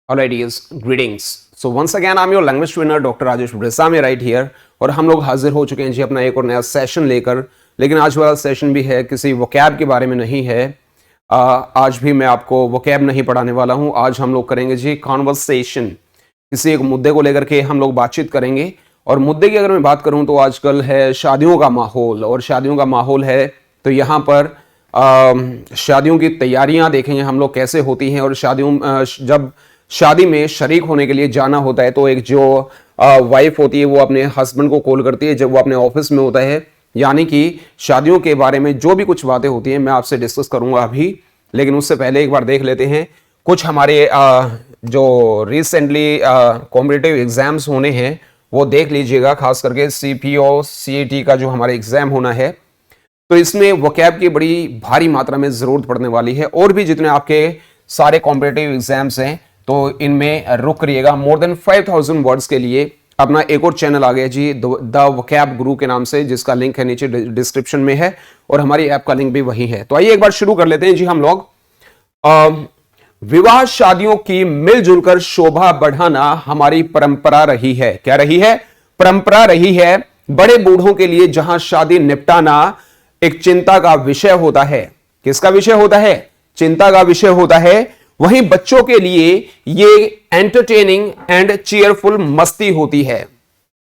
Alright, yes, greetings. So once again, I'm your language trainer, Dr. Rajesh Bresami right here. और हम लोग हाजिर हो चुके हैं जी अपना एक और नया सेशन लेकर। लेकिन आज वाला सेशन भी है किसी वोकैब के बारे में नहीं है। आज भी मैं आपको वोकैब नहीं पढ़ाने वाला हूं। आज हम लोग करेंगे जी कॉन्वर्सेशन, किसी एक मुद्दे को लेकर के हम लोग बातचीत करेंगे। और मुद्दे की अगर मैं बात करूं तो आजकल है शादियों का माहौल, और शादियों का माहौल है तो यहाँ पर शादियों की तैयारियां देखेंगे हम लोग कैसे होती हैं। और शादियों जब शादी में शरीक होने के लिए जाना होता है तो एक जो वाइफ होती है वो अपने हस्बैंड को कॉल करती है जब वो अपने ऑफिस में होता है। यानी कि शादियों के बारे में जो भी कुछ बातें होती हैं मैं आपसे डिस्कस करूंगा अभी। लेकिन उससे पहले एक बार देख लेते हैं कुछ हमारे जो रिसेंटली कॉम्पिटिटिव एग्जाम्स होने हैं वो देख लीजिएगा। खास करके सीपीओ सीईटी का जो हमारा एग्जाम होना है तो इसमें वोकैब की बड़ी भारी मात्रा में जरूरत पड़ने वाली है। और भी जितने आपके सारे कॉम्पिटिटिव एग्जाम्स हैं तो इनमें रुक करिएगा। मोर देन 5000 वर्ड्स के लिए अपना एक और चैनल आ गया जी द वोकैब गुरु के नाम से, जिसका लिंक है नीचे डिस्क्रिप्शन में है और हमारी ऐप का लिंक भी वही है। तो आइए एक बार शुरू कर लेते हैं जी हम लोग। विवाह शादियों की मिलजुल कर शोभा बढ़ाना हमारी परंपरा रही है। क्या रही है? परंपरा रही है। बड़े बूढ़ों के लिए जहां शादी निपटाना एक चिंता का विषय होता है। किसका विषय होता है? चिंता का विषय होता है। वहीं बच्चों के लिए ये एंटरटेनिंग एंड चीयरफुल मस्ती होती है।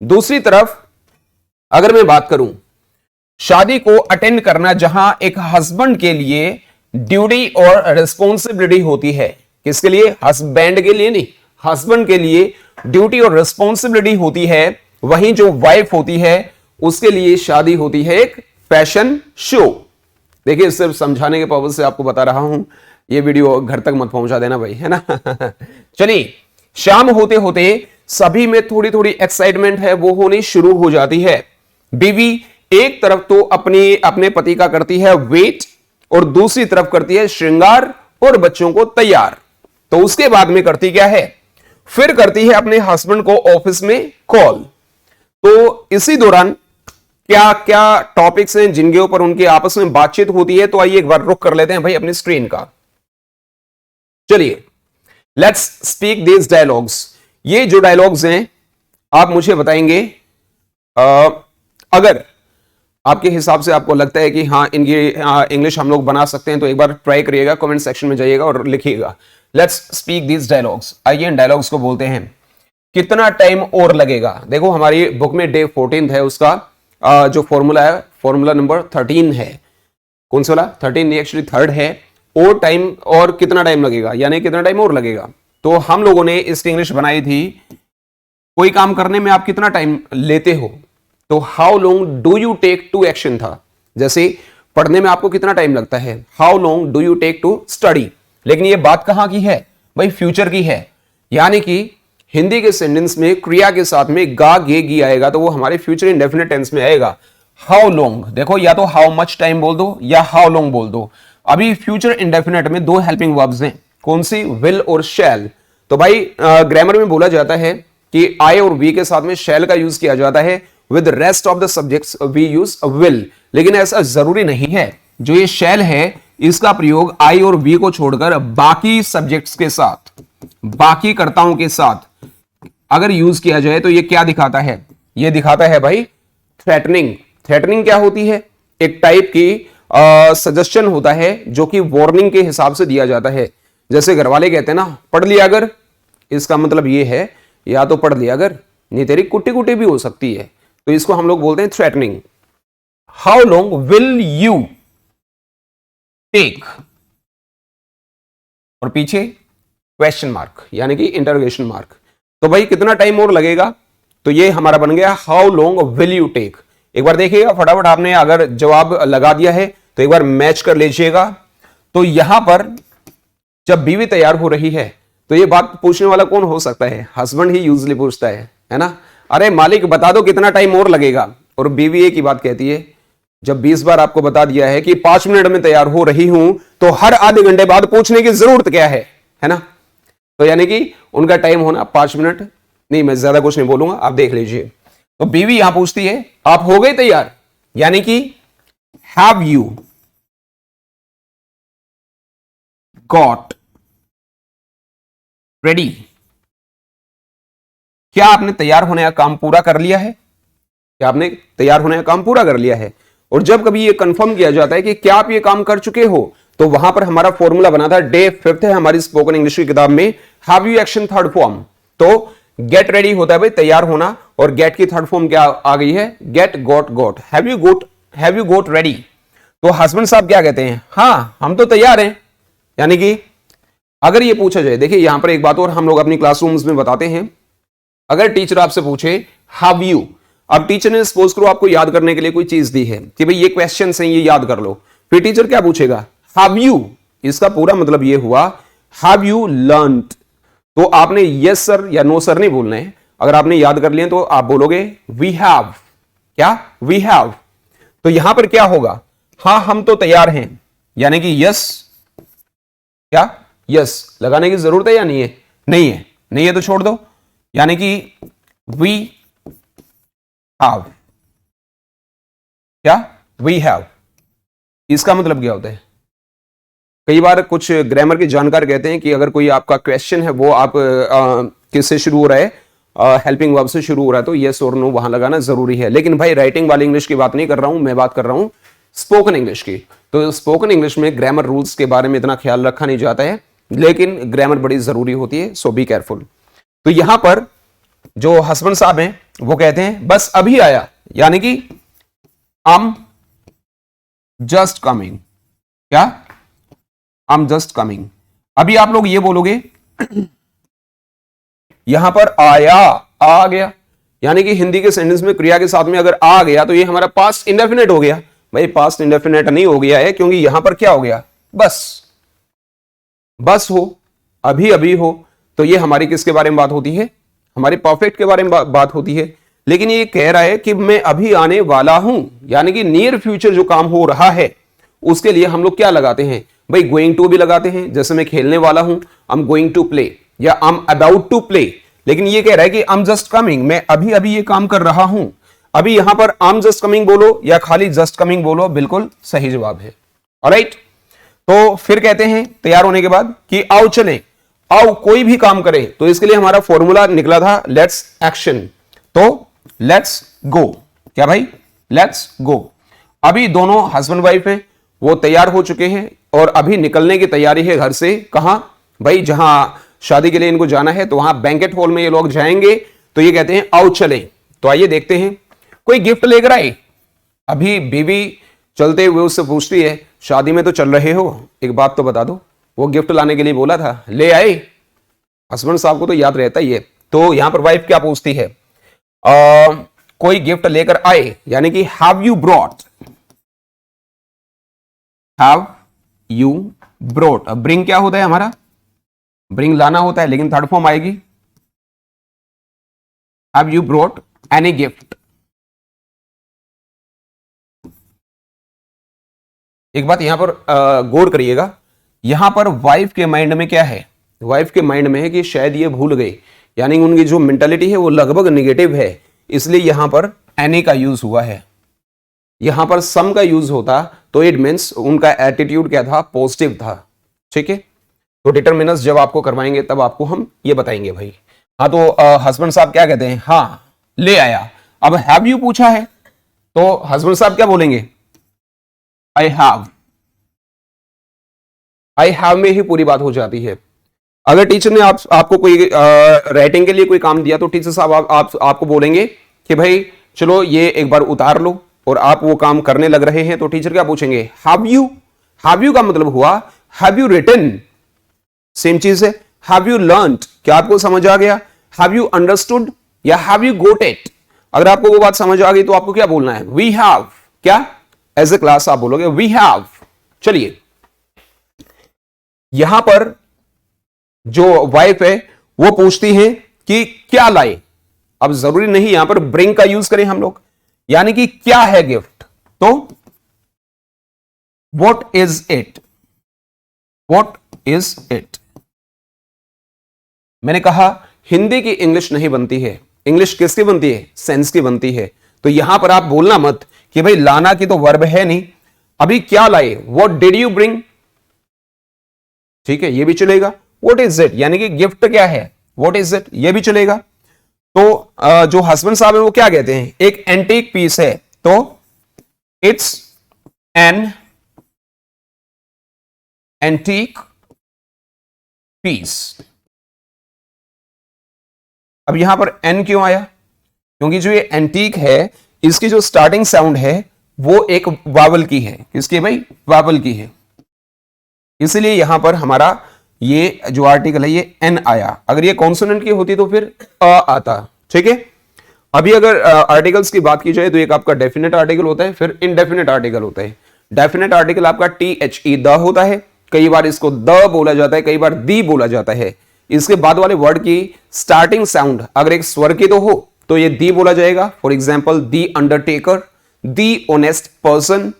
दूसरी तरफ अगर मैं बात करूं शादी को अटेंड करना, जहां एक हस्बैंड के लिए ड्यूटी और रिस्पॉन्सिबिलिटी होती है। किसके लिए? हस्बैंड के लिए नहीं, हस्बैंड के लिए ड्यूटी और रिस्पॉन्सिबिलिटी होती है। वहीं जो वाइफ होती है उसके लिए शादी होती है एक फैशन शो। देखिए, सिर्फ समझाने के पर्पज से आपको बता रहा हूं, ये वीडियो घर तक मत पहुंचा देना भाई, है ना। चलिए, शाम होते होते सभी में थोड़ी थोड़ी एक्साइटमेंट है वो होनी शुरू हो जाती है। बीवी एक तरफ तो अपने पति का करती है वेट और दूसरी तरफ करती है श्रृंगार और बच्चों को तैयार। तो उसके बाद में करती क्या है? फिर करती है अपने हस्बैंड को ऑफिस में कॉल। तो इसी दौरान क्या क्या टॉपिक्स हैं जिनके ऊपर उनकी आपस में बातचीत होती है, तो आइए एक बार रुक कर लेते हैं भाई अपनी स्क्रीन का। चलिए, लेट्स स्पीक दीज डायलॉग्स। ये जो डायलॉग्स हैं आप मुझे बताएंगे, अगर आपके हिसाब से आपको लगता है कि हाँ इनकी इंग्लिश हम लोग बना सकते हैं तो एक बार ट्राई करिएगा, कमेंट सेक्शन में जाइएगा और लिखिएगा लेट्स स्पीक दीज डायलॉग्स। आइए इन डायलॉग्स को बोलते हैं। कितना टाइम और लगेगा? देखो हमारी बुक में डे 14 है, उसका जो फॉर्मूला है फॉर्मूला नंबर 13 है। कौन सा वाला? 13 नहीं, एक्चुअली थर्ड है। और टाइम, और कितना टाइम लगेगा यानी कितना टाइम और लगेगा। तो हम लोगों ने इसकी इंग्लिश बनाई थी, कोई काम करने में आप कितना टाइम लेते हो, तो how long do you take to action था। जैसे पढ़ने में आपको कितना टाइम लगता है, how long do you take to study. लेकिन ये बात कहां की है भाई? फ्यूचर की है। यानी कि हिंदी के सेंटेंस में क्रिया के साथ में गा गे गी आएगा तो वो हमारे फ्यूचर इंडेफिनिट टेंस में आएगा। हाउ लॉन्ग, देखो या तो हाउ मच टाइम बोल दो या हाउ लॉन्ग बोल दो। अभी फ्यूचर इंडेफिनिट में दो हेल्पिंग वर्ब्स हैं, कौन सी? विल और शैल। तो भाई ग्रामर में बोला जाता है कि आई और वी के साथ में शैल का यूज किया जाता है, with rest of the subjects we use will. लेकिन ऐसा जरूरी नहीं है। जो ये शैल है इसका प्रयोग आई और वी को छोड़कर बाकी सब्जेक्ट्स के साथ, बाकी कर्ताओं के साथ अगर यूज किया जाए तो ये क्या दिखाता है? ये दिखाता है भाई थ्रेटनिंग। थ्रेटनिंग क्या होती है? एक टाइप की सजेशन होता है जो कि वार्निंग के हिसाब से दिया जाता है। जैसे घर वाले कहते हैं ना, पढ़ लिया अगर, इसका मतलब ये है या तो पढ़ लिया अगर, नहीं तेरी कुट्टी कुट्टी भी हो सकती है। तो इसको हम लोग बोलते हैं threatening. How long will you take, और पीछे क्वेश्चन मार्क यानी कि इंटरोगेशन मार्क। तो भाई कितना टाइम और लगेगा, तो ये हमारा बन गया how long will you take. एक बार देखिएगा फटाफट, आपने अगर जवाब लगा दिया है तो एक बार मैच कर लीजिएगा। तो यहां पर जब बीवी तैयार हो रही है तो ये बात पूछने वाला कौन हो सकता है? हस्बैंड ही यूजली पूछता है ना। अरे मालिक बता दो कितना टाइम और लगेगा, और बीवी एक ही बात कहती है, जब 20 बार आपको बता दिया है कि 5 मिनट में तैयार हो रही हूं तो हर आधे घंटे बाद पूछने की जरूरत क्या है ना। तो यानी कि उनका टाइम होना 5 मिनट नहीं, मैं ज्यादा कुछ नहीं बोलूंगा, आप देख लीजिए। तो बीवी यहां पूछती है आप हो गए तैयार, यानी कि हैव यू गॉट रेडी, क्या आपने तैयार होने का काम पूरा कर लिया है? क्या आपने तैयार होने का काम पूरा कर लिया है? और जब कभी ये कंफर्म किया जाता है कि क्या आप ये काम कर चुके हो, तो वहां पर हमारा फॉर्मूला बना था, डे 5 है हमारी स्पोकन इंग्लिश की किताब में, have you action third form. तो गेट रेडी होता है भाई तैयार होना, और गेट की थर्ड फॉर्म क्या आ गई है? Get got got. Have you got ready. तो हस्बैंड साहब क्या कहते हैं? हाँ हम तो तैयार हैं। यानी कि अगर ये पूछा जाए, देखिए यहां पर एक बात और हम लोग अपनी क्लासरूम्स में बताते हैं, अगर टीचर आपसे पूछे हैव यू, अब टीचर ने सपोज करो आपको याद करने के लिए कोई चीज दी है कि भाई ये क्वेश्चन है, ये याद कर लो, फिर टीचर क्या पूछेगा? Have you. इसका पूरा मतलब ये हुआ हैव यू लर्नड। तो आपने यस सर या नो सर नहीं बोलना है। अगर आपने याद कर लिया तो आप बोलोगे वी हैव। क्या? We have. तो यहां पर क्या होगा? हाँ हम तो तैयार हैं, यानी कि यस। क्या? यस लगाने की जरूरत है या नहीं है? नहीं है। नहीं है तो छोड़ दो, यानी कि वी हैव। क्या? We have. इसका मतलब क्या होता है? कई बार कुछ ग्रामर के जानकार कहते हैं कि अगर कोई आपका क्वेश्चन है वो आप किससे शुरू हो रहा है, हेल्पिंग वर्ब से शुरू हो रहा है, तो यस और नो वहां लगाना जरूरी है। लेकिन भाई राइटिंग वाली इंग्लिश की बात नहीं कर रहा हूं, मैं बात कर रहा हूं स्पोकन इंग्लिश की। तो स्पोकन इंग्लिश में ग्रामर रूल्स के बारे में इतना ख्याल रखा नहीं जाता है, लेकिन ग्रामर बड़ी जरूरी होती है, सो बी केयरफुल। तो यहां पर जो हस्बैंड साहब हैं वो कहते हैं बस अभी आया, यानी कि I'm जस्ट कमिंग। क्या? I'm just coming. अभी आप लोग ये बोलोगे यहां पर आया, आ गया, यानी कि हिंदी के सेंटेंस में क्रिया के साथ में अगर आ गया तो ये हमारा पास्ट इंडेफिनेट हो गया। भाई पास्ट इंडेफिनेट नहीं हो गया है, क्योंकि यहां पर क्या हो गया? बस हो, अभी अभी हो। तो ये हमारी किसके बारे में बात होती है? हमारे परफेक्ट के बारे में बात होती है। लेकिन ये कह रहा है कि मैं अभी आने वाला हूं, यानी कि नियर फ्यूचर जो काम हो रहा है उसके लिए हम लोग क्या लगाते हैं? भाई गोइंग टू भी लगाते हैं, जैसे मैं खेलने वाला हूं, I am going to play या I am about to play. लेकिन ये कह रहा है कि आई एम जस्ट कमिंग, मैं अभी अभी ये काम कर रहा हूं। अभी यहां पर आई एम जस्ट कमिंग बोलो या खाली जस्ट कमिंग बोलो, बिल्कुल सही जवाब है। ऑलराइट, तो फिर कहते हैं तैयार होने के बाद कि आओ चलें, आओ कोई भी काम करें। तो इसके लिए हमारा फॉर्मूला निकला था लेट्स एक्शन। तो लेट्स गो। क्या भाई? Let's go. अभी दोनों हस्बैंड वाइफ हैं, वो तैयार हो चुके हैं और अभी निकलने की तैयारी है घर से। कहां? भाई जहां शादी के लिए इनको जाना है, तो वहां बैंकेट हॉल में ये लोग जाएंगे। तो ये कहते हैं आओ चलें। तो आइए देखते हैं, कोई गिफ्ट लेकर आए। अभी बीवी चलते हुए उससे पूछती है शादी में तो चल रहे हो, एक बात तो बता दो, वो गिफ्ट लाने के लिए बोला था, ले आए? हस्बैंड साहब को तो याद रहता ही है। तो यहां पर वाइफ क्या पूछती है? कोई गिफ्ट लेकर आए, यानी कि have you brought. Have you brought. अब ब्रिंग क्या होता है हमारा? ब्रिंग लाना होता है, लेकिन थर्ड फॉर्म आएगी have you brought any gift. एक बात यहां पर गौर करिएगा, यहां पर वाइफ के माइंड में क्या है? वाइफ के माइंड में है कि शायद ये भूल गए, यानी उनकी जो मेंटालिटी है वो लगभग नेगेटिव है, इसलिए यहां पर एनी का यूज हुआ है। यहां पर सम का यूज होता तो इट मींस उनका एटीट्यूड क्या था? पॉजिटिव था। ठीक है, तो डिटरमिनर्स जब आपको करवाएंगे तब आपको हम ये बताएंगे भाई। हाँ, तो हस्बैंड साहब क्या कहते हैं? हाँ ले आया। अब हैव यू पूछा है, तो हस्बैंड साहब क्या बोलेंगे? I have. आई हैव में ही पूरी बात हो जाती है। अगर टीचर ने आपको कोई राइटिंग के लिए कोई काम दिया, तो टीचर साहब आपको बोलेंगे कि भाई चलो ये एक बार उतार लो, और आप वो काम करने लग रहे हैं, तो टीचर क्या पूछेंगे? Have you. हैव यू का मतलब हुआ हैव यू रिटन। सेम चीज है, हैव यू लर्नड, क्या आपको समझ आ गया? हैव यू अंडरस्टूड या हैव यू गोट इट। अगर आपको वो बात समझ आ गई तो आपको क्या बोलना है? We have. क्या? एज ए क्लास आप बोलोगे वी हैव। चलिए, यहां पर जो वाइफ है वो पूछती है कि क्या लाए। अब जरूरी नहीं यहां पर ब्रिंग का यूज करें हम लोग, यानी कि क्या है गिफ्ट। तो what is it? What is it. मैंने कहा हिंदी की इंग्लिश नहीं बनती है, इंग्लिश किसकी बनती है? सेंस की बनती है। तो यहां पर आप बोलना मत कि भाई लाना की तो वर्ब है नहीं, अभी क्या लाए? What did you bring. ठीक है, ये भी चलेगा। व्हाट इज इट, यानी कि गिफ्ट क्या है, व्हाट इज इट, ये भी चलेगा। तो जो हस्बैंड साहब है वो क्या कहते हैं, एक एंटीक पीस है, तो इट्स एन एंटीक पीस। अब यहां पर एन क्यों आया, क्योंकि जो ये एंटीक है इसकी जो स्टार्टिंग साउंड है वो एक वावल की है, किसकी भाई, वावल की है, इसलिए यहां पर हमारा ये जो आर्टिकल है ये एन आया। अगर ये कॉन्सोनेंट की होती तो फिर अ आता, ठीक है। अभी अगर आर्टिकल्स की बात की जाए तो एक आपका डेफिनेट आर्टिकल होता है, फिर इनडेफिनेट आर्टिकल होता है। डेफिनेट आर्टिकल आपका THE द होता है, कई बार इसको द बोला जाता है, कई बार दी बोला जाता है। इसके बाद वाले वर्ड की स्टार्टिंग साउंड अगर एक स्वर की तो हो तो ये दी बोला जाएगा, for example the Undertaker, the honest person.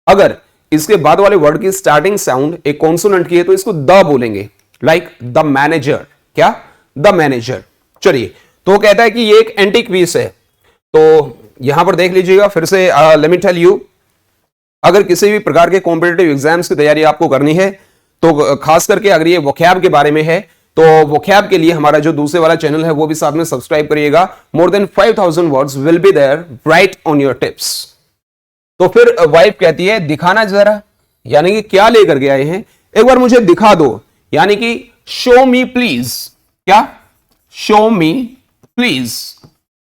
अगर इसके बाद वाले वर्ड की स्टार्टिंग साउंड एक कॉन्सोनेंट की है तो इसको द बोलेंगे, लाइक द मैनेजर, क्या, द मैनेजर। चलिए, तो कहता है कि ये एक एंटीक पीस है। तो यहां पर देख लीजिएगा फिर से, लेट मी टेल यू, अगर किसी भी प्रकार के कॉम्पिटिटिव एग्जाम्स की तैयारी आपको करनी है तो खास करके अगर ये वोकैब के बारे में है तो वोकैब के लिए हमारा जो दूसरे वाला चैनल है वो भी साथ में सब्सक्राइब करिएगा। More than 5000 words will be there right on your tips. तो फिर वाइफ कहती है दिखाना जरा, यानी कि क्या लेकर के आए हैं, एक बार मुझे दिखा दो, यानी कि शो मी प्लीज, क्या, शो मी प्लीज।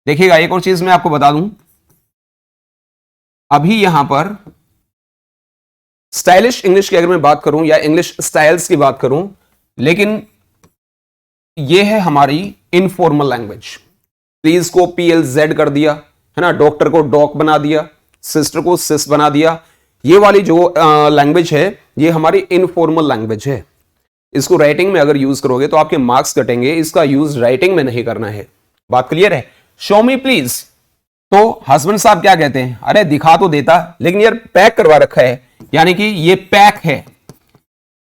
देखिएगा एक और चीज मैं आपको बता दूं, अभी यहां पर स्टाइलिश इंग्लिश की अगर मैं बात करूं या इंग्लिश स्टाइल्स की बात करूं, लेकिन ये है हमारी इनफॉर्मल लैंग्वेज। प्लीज को PLZ कर दिया है ना, डॉक्टर को डॉक बना दिया, सिस्टर को सिस बना दिया। ये वाली जो लैंग्वेज है ये हमारी इनफॉर्मल लैंग्वेज है। इसको राइटिंग में अगर यूज करोगे तो आपके मार्क्स कटेंगे, इसका यूज राइटिंग में नहीं करना है। बात क्लियर है। शो मी प्लीज, तो हस्बैंड साहब क्या कहते हैं, अरे दिखा तो देता, लेकिन यार पैक करवा रखा है, यानी कि ये पैक है।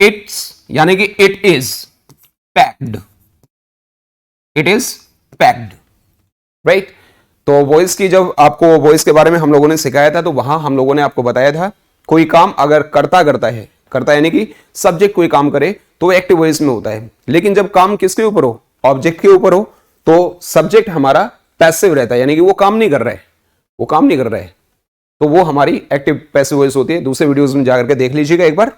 इट्स यानी कि it is packed, it is packed, right. तो वॉइस की, जब आपको वॉइस के बारे में हम लोगों ने सिखाया था तो वहां हम लोगों ने आपको बताया था कोई काम अगर करता यानी कि सब्जेक्ट कोई काम करे तो एक्टिव वॉइस में होता है, लेकिन जब काम किसके ऊपर हो, ऑब्जेक्ट के ऊपर हो, तो सब्जेक्ट हमारा पैसिव रहता है, यानी कि वो काम नहीं कर रहा है, तो वो हमारी एक्टिव पैसिव वॉइस होती है। दूसरे वीडियोस में जाकर के देख लीजिएगा एक बार।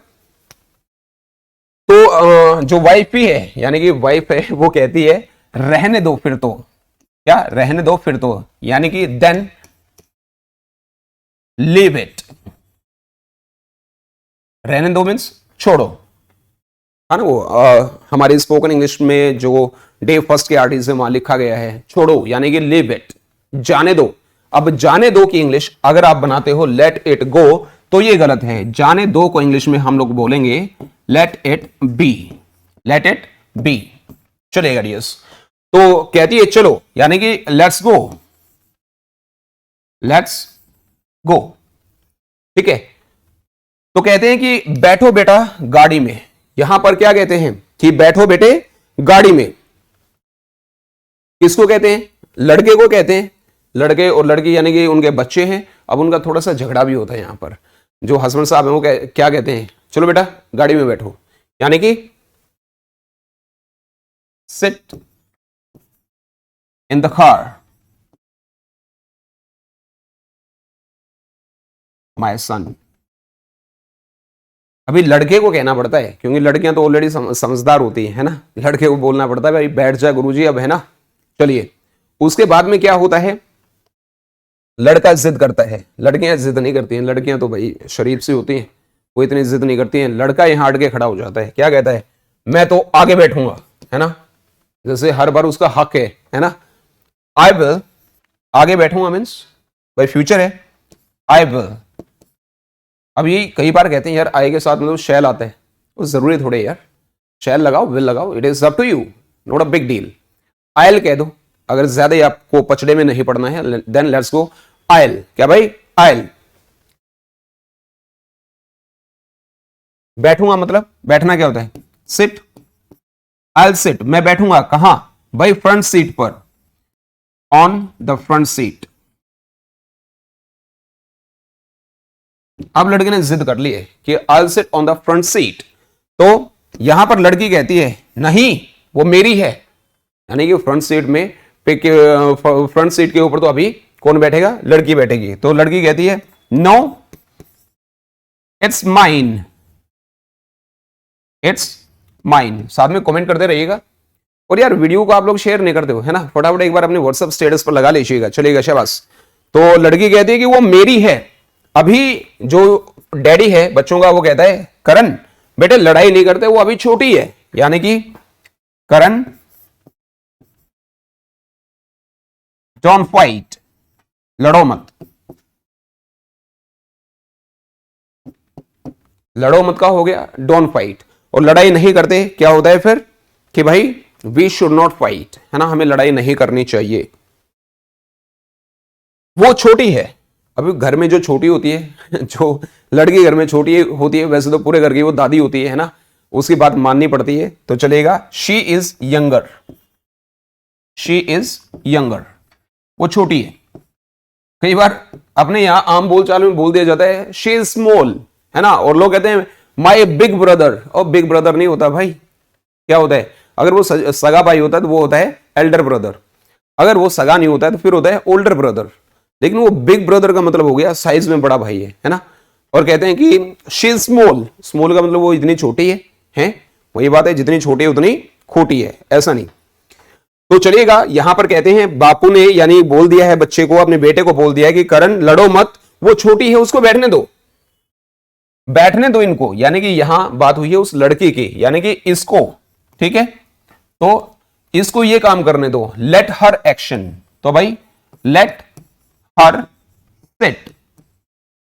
तो जो वाइफ भी है, यानी कि वाइफ है, वो कहती है रहने दो फिर तो, क्या, रहने दो फिर तो, यानी कि देन लीव इट। रहने दो मीन्स छोड़ो, है ना। वो हमारे स्पोकन इंग्लिश में जो डे फर्स्ट के आर्टिकल से वहां लिखा गया है छोड़ो, यानी कि लीव इट, जाने दो। अब जाने दो की इंग्लिश अगर आप बनाते हो लेट इट गो तो ये गलत है। जाने दो को इंग्लिश में हम लोग बोलेंगे let it be, let it be, चलेगा डियर्स। तो कहती है चलो, यानी कि लेट्स गो, लेट्स गो, ठीक है। तो कहते हैं कि बैठो बेटा गाड़ी में, यहां पर क्या कहते हैं कि बैठो बेटे गाड़ी में। किसको कहते हैं, लड़के को कहते हैं। लड़के और लड़की यानी कि उनके बच्चे हैं। अब उनका थोड़ा सा झगड़ा भी होता है यहां पर। जो हस्बैंड साहब हैं वो क्या कहते हैं, चलो बेटा गाड़ी में बैठो, यानी कि sit in the car my son. अभी लड़के को कहना पड़ता है क्योंकि लड़कियां तो ऑलरेडी समझदार होती है ना, लड़के को बोलना पड़ता है भाई बैठ जा गुरुजी अब, है ना। चलिए, उसके बाद में क्या होता है, लड़का जिद करता है। लड़कियां जिद नहीं करती हैं, लड़कियां तो भाई शरीफ सी होती हैं, वो इतनी जिद नहीं करती हैं। लड़का यहां हट के खड़ा हो जाता है, क्या कहता है, मैं तो आगे बैठूंगा, है ना। जैसे हर बार उसका हक है ना। आई विल, आगे बैठूंगा मीन्स भाई फ्यूचर है, आई विल। अब ये कई बार कहते हैं यार आई के साथ मतलब शैल आता है, वो जरूरी थोड़े यार, शैल लगाओ विल लगाओ, it is up to you, not a big deal. I'll कह दो अगर ज्यादा ही आपको पचड़े में नहीं पड़ना है, देन लेट्स गो आयल। क्या भाई, आयल। बैठूंगा मतलब बैठना क्या होता है, सिट, आयल सिट, मैं बैठूंगा कहां भाई, फ्रंट सीट पर, ऑन द फ्रंट सीट। अब लड़के ने जिद कर ली है कि I will sit on the front seat, तो यहां पर लड़की कहती है नहीं वो मेरी है, यानी कि फ्रंट सीट में फ्रंट सीट के ऊपर तो अभी कौन बैठेगा, लड़की बैठेगी। तो लड़की कहती है no it's mine, it's mine. साथ में कमेंट करते रहिएगा। और यार वीडियो को आप लोग शेयर नहीं करते हो, है ना, फटाफट एक बार अपने व्हाट्सएप स्टेटस पर लगा लीजिएगा, चलेगा, शाबाश। तो लड़की कहती है कि वो मेरी है। अभी जो डैडी है बच्चों का वो कहता है करण बेटे लड़ाई नहीं करते, वो अभी छोटी है, यानी कि करण डोंट फाइट, लड़ो मत, लड़ो मत का हो गया डोंट फाइट। और लड़ाई नहीं करते क्या होता है फिर कि भाई वी शुड नॉट फाइट, है ना, हमें लड़ाई नहीं करनी चाहिए। वो छोटी है, अभी घर में जो छोटी होती है जो लड़की घर में छोटी होती है, वैसे तो पूरे घर की वो दादी होती है ना, उसकी बात माननी पड़ती है। तो चलेगा she is younger, she is younger, वो छोटी है। कई बार अपने यहां आम बोलचाल में बोल दिया जाता है शी इज स्मॉल, है ना, और लोग कहते हैं माई बिग ब्रदर। और बिग ब्रदर नहीं होता भाई, क्या होता है, अगर वो सगा भाई होता है तो वो होता है एल्डर ब्रदर, अगर वो सगा नहीं होता है तो फिर होता है ओल्डर ब्रदर। लेकिन वो बिग ब्रदर का मतलब हो गया साइज में बड़ा भाई है ना। और कहते हैं कि शी इज स्मॉल, स्मॉल का मतलब वो इतनी छोटी है वही बात है, जितनी छोटी है उतनी खोटी है, ऐसा नहीं। तो चलिएगा यहां पर कहते हैं बापू ने यानी बोल दिया है बच्चे को, अपने बेटे को बोल दिया है कि करण लड़ो मत, वो छोटी है उसको बैठने दो, बैठने दो इनको, यानी कि यहां बात हुई है उस लड़की की, यानी कि इसको, ठीक है, तो इसको ये काम करने दो, लेट हर एक्शन। तो भाई लेट हर सिट,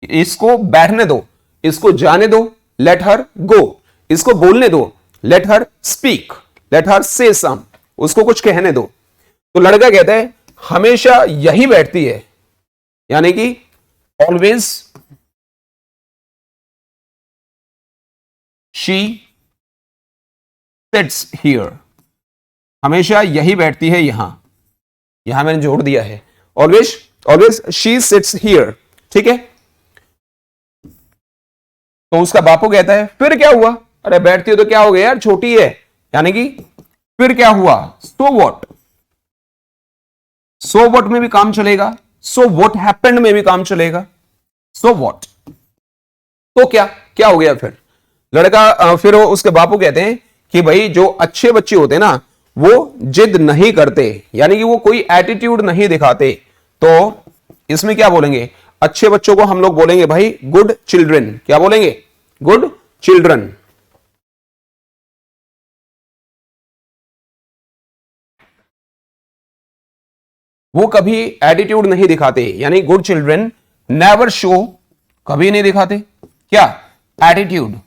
इसको बैठने दो, इसको जाने दो, लेट हर गो, इसको बोलने दो, let her speak, let her से सम, उसको कुछ कहने दो। तो लड़का कहता है हमेशा यही बैठती है, यानी कि ऑलवेज शी सिट्स हियर, हमेशा यही बैठती है यहां, यहां मैंने जोड़ दिया है always, always she seats here, ठीक है। तो उसका बापू कहता है फिर क्या हुआ, अरे बैठती हो तो क्या हो गया यार, छोटी है, यानी कि फिर क्या हुआ, सो व्हाट, सो व्हाट में भी काम चलेगा, सो व्हाट हैपेंड में भी काम चलेगा, सो व्हाट, तो क्या क्या हो गया फिर। लड़का फिर उसके बापू कहते हैं कि भाई जो अच्छे बच्चे होते हैं ना वो जिद नहीं करते, यानी कि वो कोई एटीट्यूड नहीं दिखाते। तो इसमें क्या बोलेंगे, अच्छे बच्चों को हम लोग बोलेंगे भाई गुड चिल्ड्रन, क्या बोलेंगे, गुड चिल्ड्रन। वो कभी एटीट्यूड नहीं दिखाते, यानी गुड चिल्ड्रन नेवर शो, कभी नहीं दिखाते क्या, एटीट्यूड।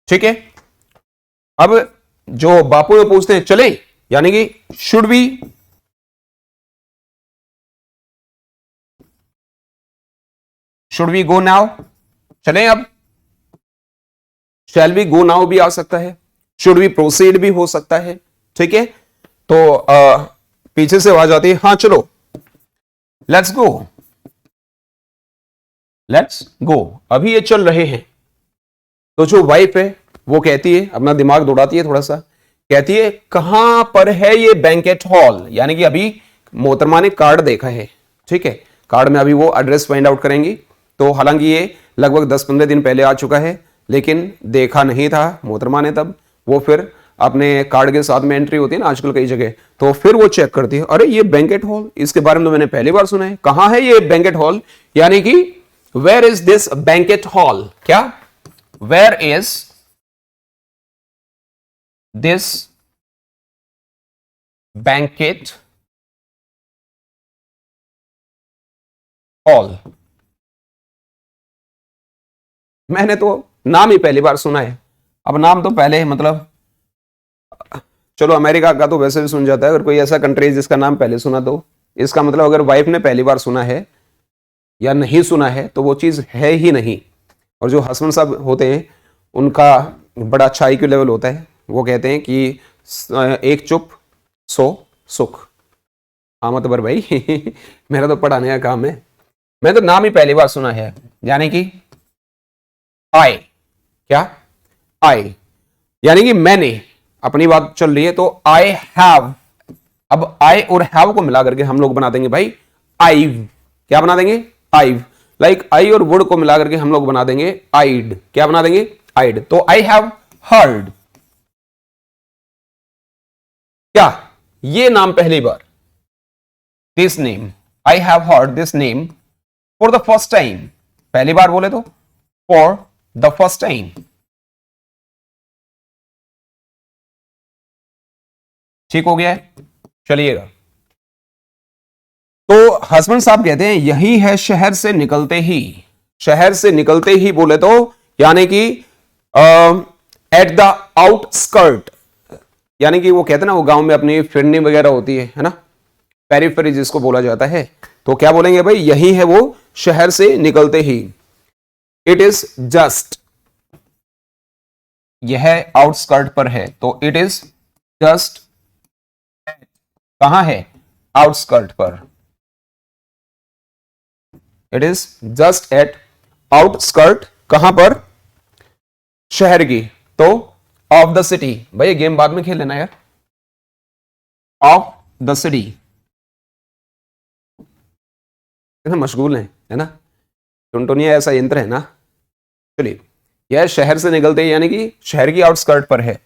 ठीक है, अब जो बापू में पूछते हैं चले, यानी कि should we, should we go now, चलें अब, शैल वी गो नाउ भी आ सकता है, शुड वी प्रोसीड भी हो सकता है, ठीक है। तो पीछे से आवाज आती है हाँ चलो, लेट्स गो, लेट्स गो, अभी ये चल रहे हैं। तो जो वाइफ है वो कहती है, अपना दिमाग दौड़ाती है थोड़ा सा, कहती है कहां पर है ये बैंकेट हॉल, यानी कि अभी मोहतरमा ने कार्ड देखा है, ठीक है, कार्ड में अभी वो एड्रेस फाइंड आउट करेंगी। तो हालांकि ये लगभग 10-15 दिन पहले आ चुका है, लेकिन देखा नहीं था मोहतरमा ने तब, वो फिर अपने कार्ड के साथ में एंट्री होती है ना आजकल कई जगह, तो फिर वो चेक करती है, अरे ये बैंकेट हॉल, इसके बारे में तो मैंने पहली बार सुना है, कहां है ये बैंकेट हॉल, यानी कि where is this banquet hall, क्या, where is this banquet hall. मैंने तो नाम ही पहली बार सुना है, अब नाम तो पहले ही मतलब, चलो अमेरिका का तो वैसे भी सुन जाता है, अगर कोई ऐसा कंट्री जिसका नाम पहले सुना, तो इसका मतलब अगर वाइफ ने पहली बार सुना है या नहीं सुना है तो वो चीज है ही नहीं। और जो हस्बैंड साहब होते हैं उनका बड़ा अच्छा IQ लेवल होता है, वो कहते हैं कि एक चुप 100 सुख। हाँ मतलब भाई मेरा तो पढ़ाने का काम है, मैं तो नाम ही पहली बार सुना है, यानी कि आई, क्या आई, यानी कि मैंने, अपनी बात चल रही है तो आई हैव। अब आई और हैव को मिला करके हम लोग बना देंगे भाई आईव। क्या बना देंगे? आईव। लाइक आई और वुड को मिला करके हम लोग बना देंगे आइड। क्या बना देंगे? आइड। तो आई हैव हर्ड, क्या ये नाम पहली बार, this name, I have heard this name for the first time. पहली बार बोले तो फॉर द फर्स्ट टाइम। ठीक हो गया है? चलिएगा। तो हस्बैंड साहब कहते हैं यही है शहर से निकलते ही। शहर से निकलते ही बोले तो यानी कि एट द आउटस्कर्ट, यानी कि वो कहते हैं ना, वो गांव में अपनी फिरनी वगैरह होती है ना, पेरिफेरी जिसको बोला जाता है। तो क्या बोलेंगे भाई? यही है वो शहर से निकलते ही। इट इज जस्ट, यह आउटस्कर्ट पर है तो इट इज जस्ट, कहां है? आउटस्कर्ट पर। It is just at outskirt, कहां पर? शहर की। तो ऑफ द सिटी, भाई गेम बाद में खेल लेना यार। ऑफ द सिटी, मशगूल है ना, टुनटुनिया ऐसा यंत्र है ना। चलिए, यह शहर से निकलते ही यानी कि शहर की आउटस्कर्ट पर है।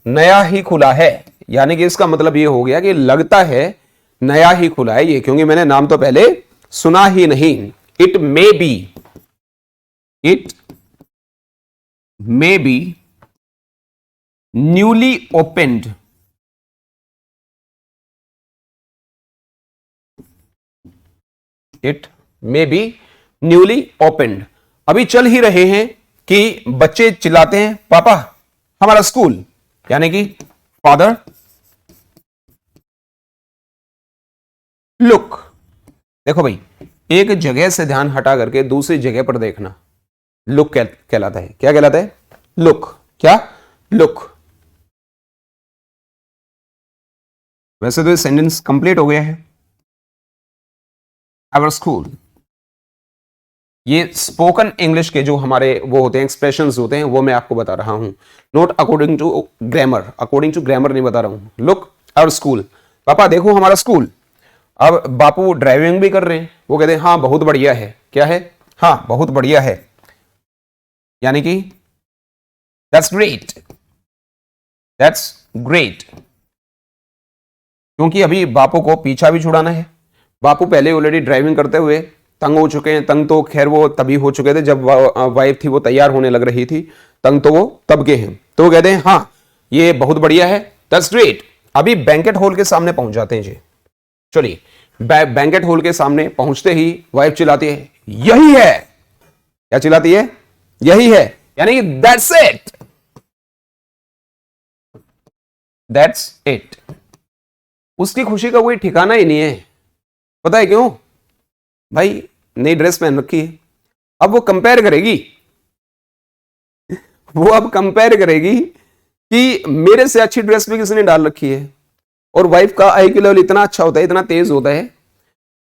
नया ही खुला है, यानी कि इसका मतलब यह हो गया कि लगता है नया ही खुला है ये, क्योंकि मैंने नाम तो पहले सुना ही नहीं। It may be, it may be newly opened, it may be newly opened. अभी चल ही रहे हैं कि बच्चे चिल्लाते हैं पापा हमारा स्कूल, यानी कि फादर लुक। देखो भाई, एक जगह से ध्यान हटा करके दूसरी जगह पर देखना लुक कहलाता है। क्या कहलाता है? लुक। क्या? लुक। वैसे तो ये सेंटेंस कंप्लीट हो गया है। आवर स्कूल, ये स्पोकन इंग्लिश के जो हमारे वो होते हैं, एक्सप्रेशंस होते हैं, वो मैं आपको बता रहा हूं, not according to grammar. According to grammar नहीं बता रहा हूं। लुक आवर स्कूल, पापा देखो हमारा स्कूल। अब बापू ड्राइविंग भी कर रहे हैं, वो कहते हैं हाँ बहुत बढ़िया है। क्या है? हाँ बहुत बढ़िया है, यानी कि दैट्स ग्रेट, दैट्स ग्रेट। क्योंकि अभी बापू को पीछा भी छुड़ाना है। बापू पहले ऑलरेडी ड्राइविंग करते हुए तंग हो चुके हैं। तंग तो खैर वो तभी हो चुके थे जब वाइफ थी वो तैयार होने लग रही थी। तंग तो वो तब के हैं। तो वो कहते हैं हाँ ये बहुत बढ़िया है, दैट्स ग्रेट। अभी बैंकेट हॉल के सामने पहुंच जाते हैं जी। चलिए, बैंकेट हॉल के सामने पहुंचते ही वाइफ चिल्लाती है यही है। क्या चिल्लाती है? यही है, यानी कि दैट्स इट, दैट्स इट। उसकी खुशी का कोई ठिकाना ही नहीं है। पता है क्यों? भाई नई ड्रेस पहन रखी है। अब वो कंपेयर करेगी, वो अब कंपेयर करेगी कि मेरे से अच्छी ड्रेस भी किसने डाल रखी है। और वाइफ का आईक्यू लेवल इतना अच्छा होता है, इतना तेज होता है,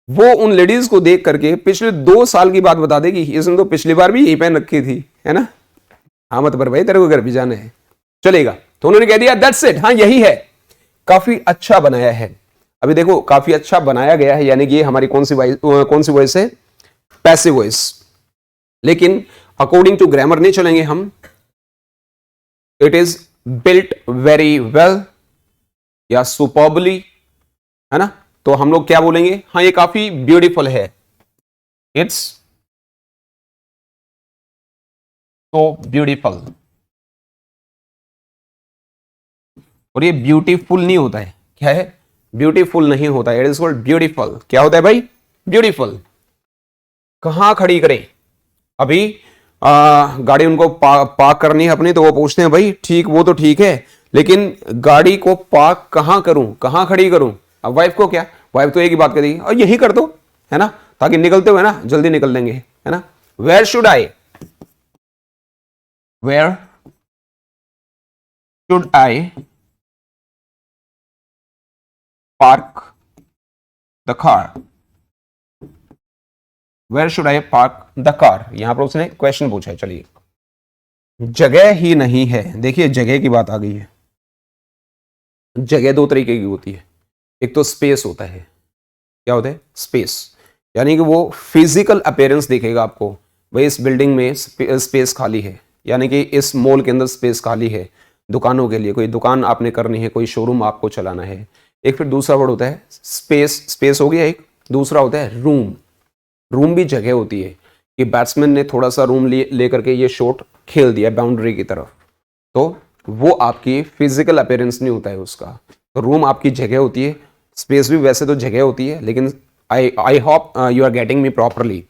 वो उन लेडीज को देख करके पिछले 2 साल की बात बता देगी, इसने तो पिछली बार भी यही पहन रखी थी, है ना। हाँ मत पर भाई, तेरे को घर भी जाना है, चलेगा। तो उन्होंने कह दिया दैट्स इट, हाँ यही है। काफी अच्छा बनाया है। अभी देखो काफी अच्छा बनाया गया है, यानी कि ये हमारी कौन सी वॉइस है? Passive voice. लेकिन अकॉर्डिंग टू ग्रामर नहीं चलेंगे हम। It is built very well या सुपर्बली, है ना। तो हम लोग क्या बोलेंगे? हाँ ये काफी ब्यूटीफुल है, इट्स सो ब्यूटीफुल। और ये ब्यूटीफुल नहीं होता है, क्या है? ब्यूटीफुल नहीं होता है, इट इज कॉल्ड ब्यूटीफुल। क्या होता है भाई? ब्यूटीफुल। कहां खड़ी करें? अभी गाड़ी उनको पार्क करनी है अपनी, तो वो पूछते हैं भाई ठीक, वो तो ठीक है, लेकिन गाड़ी को पार्क कहां करूं, कहां खड़ी करूं? अब वाइफ को क्या, वाइफ तो एक ही बात करेगी, और यही कर दो, है ना, ताकि निकलते हुए ना जल्दी निकल लेंगे, है ना। Where should I, where should I park the car, where should I park the car. यहां पर उसने क्वेश्चन पूछा है। चलिए जगह ही नहीं है। देखिए जगह की बात आ गई है। जगह दो तरीके की होती है, एक तो स्पेस होता है। क्या होता है? स्पेस। यानी कि वो फिजिकल अपीयरेंस देखेगा आपको, भाई इस बिल्डिंग में स्पेस खाली है, यानी कि इस मॉल के अंदर स्पेस खाली है दुकानों के लिए, कोई दुकान आपने करनी है, कोई शोरूम आपको चलाना है। एक फिर दूसरा वर्ड होता है स्पेस, स्पेस हो गया एक। दूसरा होता है रूम। रूम भी जगह होती है कि बैट्समैन ने थोड़ा सा रूम ले करके ये शॉट खेल दिया बाउंड्री की तरफ, तो वो आपकी फिजिकल अपीयरेंस नहीं होता है उसका। तो रूम आपकी जगह होती है, स्पेस भी वैसे तो जगह होती है, लेकिन I hope you are getting me properly.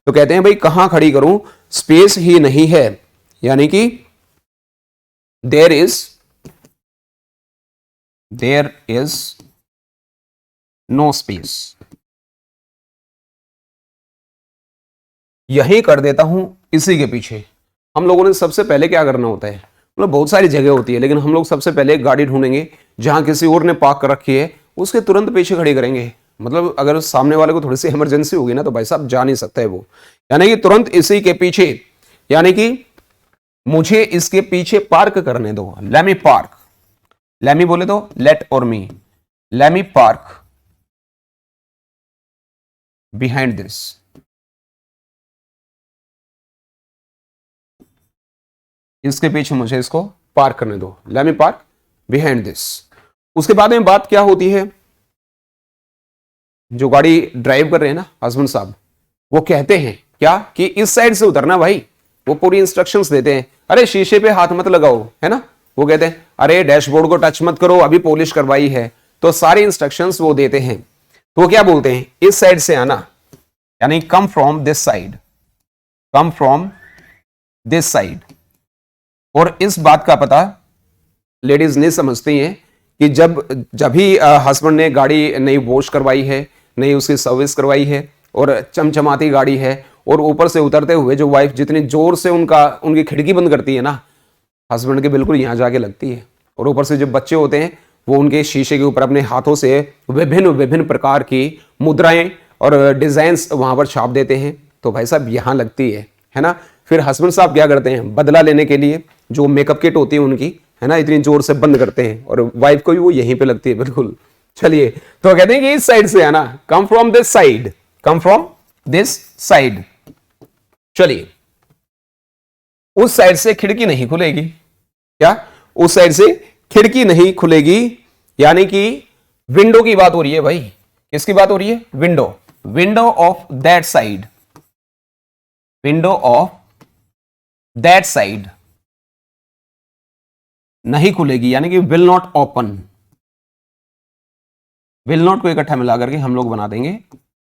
तो कहते हैं भाई कहां खड़ी करूं, स्पेस ही नहीं है, यानी कि देयर इज नो स्पेस। यही कर देता हूं इसी के पीछे। हम लोगों ने सबसे पहले क्या करना होता है, मतलब बहुत सारी जगह होती है, लेकिन हम लोग सबसे पहले गाड़ी ढूंढेंगे जहां किसी और ने पार्क कर रखी है, उसके तुरंत पीछे खड़ी करेंगे। मतलब अगर सामने वाले को थोड़ी सी इमरजेंसी होगी ना, तो भाई साहब जा नहीं सकता है वो, यानी कि तुरंत इसी के पीछे, यानी कि मुझे इसके पीछे पार्क करने दो। लेमी पार्क, लेमी बोले तो लेट और मी, लेमी पार्क बिहाइंड दिस। इसके पीछे मुझे इसको पार्क करने दो, let me park behind this. उसके बाद में बात क्या होती है, जो गाड़ी ड्राइव कर रहे हैं ना हस्बैंड साहब, वो कहते हैं क्या कि इस साइड से उतरना भाई। वो पूरी इंस्ट्रक्शंस देते हैं, अरे शीशे पे हाथ मत लगाओ, है ना। वो कहते हैं अरे डैशबोर्ड को टच मत करो, अभी पॉलिश करवाई है। तो सारी इंस्ट्रक्शंस वो देते हैं। तो वो क्या बोलते हैं, इस साइड से आना, यानी come from this side, come from this side. और इस बात का पता लेडीज नहीं समझती हैं कि जब भी हस्बैंड ने गाड़ी नई वॉश करवाई है, नई उसकी सर्विस करवाई है, और चमचमाती गाड़ी है, और ऊपर से उतरते हुए जो वाइफ जितनी जोर से उनकी खिड़की बंद करती है ना, हस्बैंड के बिल्कुल यहां जाके लगती है। और ऊपर से जो बच्चे होते हैं वो उनके शीशे के ऊपर अपने हाथों से विभिन्न विभिन्न प्रकार की मुद्राएं और डिजाइन्स वहां पर छाप देते हैं, तो भाई साहब यहां लगती है ना। फिर हस्बैंड साहब क्या करते हैं, बदला लेने के लिए जो मेकअप किट होती है उनकी, है ना, इतनी जोर से बंद करते हैं, और वाइफ को भी वो यहीं पे लगती है बिल्कुल। चलिए, तो कहते हैं कि इस साइड से आना, come from this side, come from this side. चलिए, उस साइड से खिड़की नहीं खुलेगी। क्या? उस साइड से खिड़की नहीं खुलेगी, यानी कि विंडो की बात हो रही है भाई। किसकी बात हो रही है? Window, window of that side, window of that side नहीं खुलेगी, यानी कि will not open. Will not को इकट्ठा मिला करके हम लोग बना देंगे